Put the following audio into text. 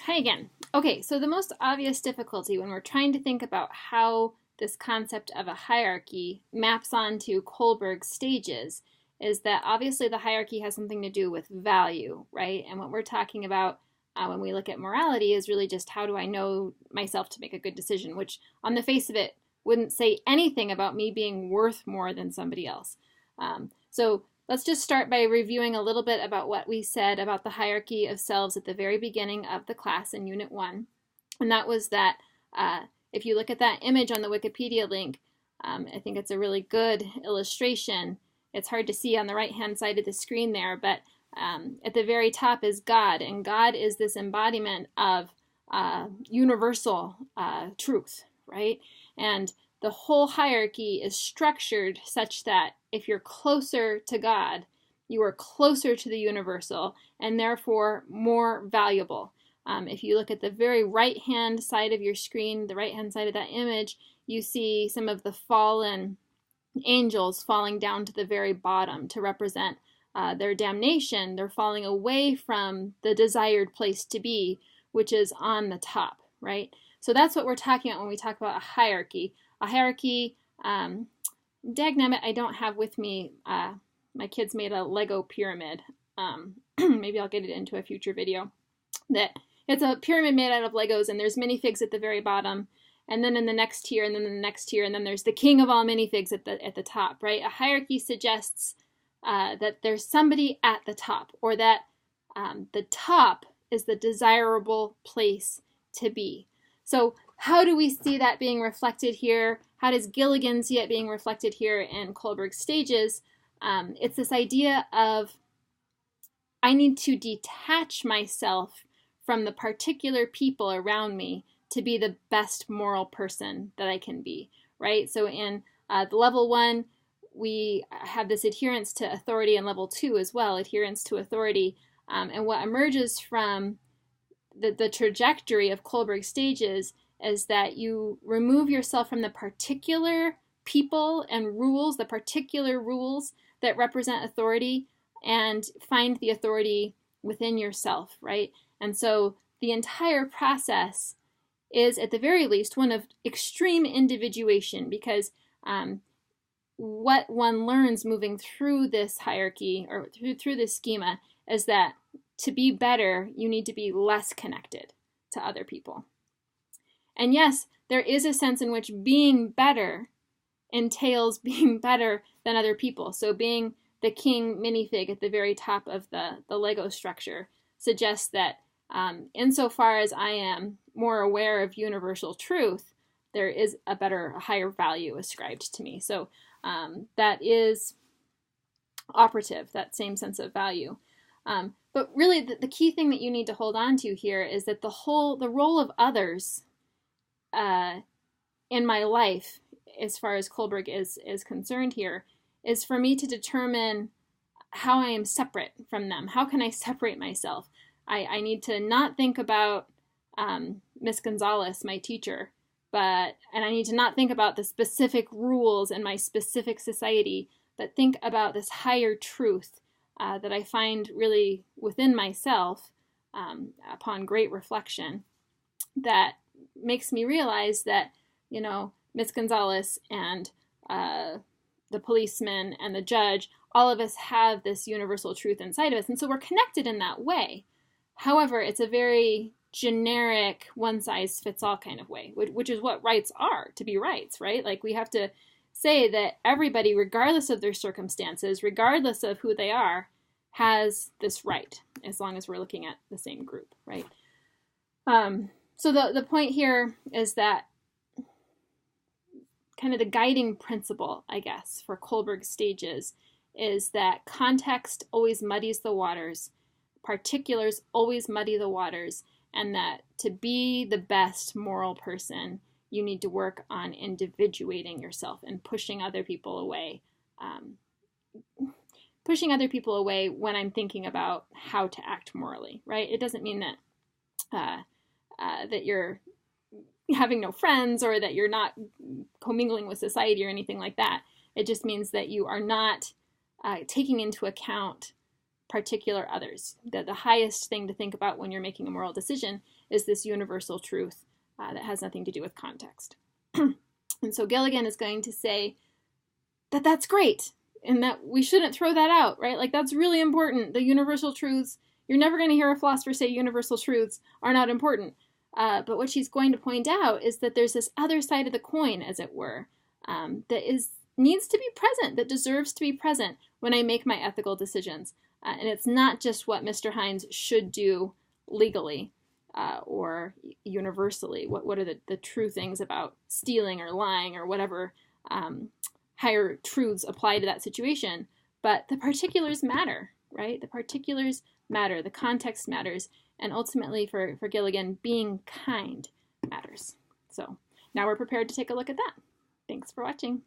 Hi again. Okay, so the most obvious difficulty when we're trying to think about how this concept of a hierarchy maps onto Kohlberg's stages is that obviously the hierarchy has something to do with value, right? And what we're talking about when we look at morality is really just how do I know myself to make a good decision, which on the face of it wouldn't say anything about me being worth more than somebody else. So let's just start by reviewing a little bit about what we said about the hierarchy of selves at the very beginning of the class in Unit 1. And that was that if you look at that image on the Wikipedia link, I think it's a really good illustration. It's hard to see on the right-hand side of the screen there, but at the very top is God, and God is this embodiment of universal truth, right? And the whole hierarchy is structured such that if you're closer to God, you are closer to the universal and therefore more valuable. If you look at the very right-hand side of your screen, the right-hand side of that image, you see some of the fallen angels falling down to the very bottom to represent their damnation. They're falling away from the desired place to be, which is on the top, right? So that's what we're talking about when we talk about a hierarchy. A hierarchy, dagnammit, I don't have with me, my kids made a Lego pyramid. Maybe I'll get it into a future video. That it's a pyramid made out of Legos, and there's minifigs at the very bottom, and then in the next tier, and then in the next tier, and then there's the king of all minifigs at the top, right? A hierarchy suggests that there's somebody at the top, or that the top is the desirable place to be. So how do we see that being reflected here? How does Gilligan see it being reflected here in Kohlberg's stages? It's this idea of I need to detach myself from the particular people around me to be the best moral person that I can be, right? So in the level 1, we have this adherence to authority, and level 2 as well, adherence to authority. And what emerges from the trajectory of Kohlberg's stages is that you remove yourself from the particular people and rules, the particular rules that represent authority, and find the authority within yourself, right? And so the entire process is, at the very least, one of extreme individuation, because what one learns moving through this hierarchy or through this schema is that to be better, you need to be less connected to other people. And yes, there is a sense in which being better entails being better than other people. So being the king minifig at the very top of the Lego structure suggests that insofar as I am more aware of universal truth, there is a higher value ascribed to me. So that is operative, that same sense of value. But really, the key thing that you need to hold on to here is that the role of others in my life, as far as Kohlberg is concerned here, is for me to determine how I am separate from them. How can I separate myself? I need to not think about Miss Gonzalez, my teacher, and I need to not think about the specific rules in my specific society, but think about this higher truth that I find really within myself upon great reflection, that makes me realize that, Miss Gonzalez and the policeman and the judge, all of us have this universal truth inside of us. And so we're connected in that way. However, it's a very generic, one-size-fits-all kind of way, which is what rights are, to be rights, right? Like, we have to say that everybody, regardless of their circumstances, regardless of who they are, has this right, as long as we're looking at the same group, right? So the point here is that kind of the guiding principle, I guess, for Kohlberg's stages is that context always muddies the waters, particulars always muddy the waters, and that to be the best moral person, you need to work on individuating yourself and pushing other people away. Pushing other people away when I'm thinking about how to act morally, right? It doesn't mean that that you're having no friends or that you're not commingling with society or anything like that. It just means that you are not taking into account particular others. The highest thing to think about when you're making a moral decision is this universal truth that has nothing to do with context. And so Gilligan is going to say that that's great and that we shouldn't throw that out, right? Like, that's really important. The universal truths, you're never going to hear a philosopher say universal truths are not important. But what she's going to point out is that there's this other side of the coin, as it were, that needs to be present, that deserves to be present when I make my ethical decisions. And it's not just what Mr. Hines should do legally or universally. What are the true things about stealing or lying or whatever higher truths apply to that situation? But the particulars matter, right? The particulars matter, the context matters, and ultimately for Gilligan, being kind matters. So now we're prepared to take a look at that. Thanks for watching.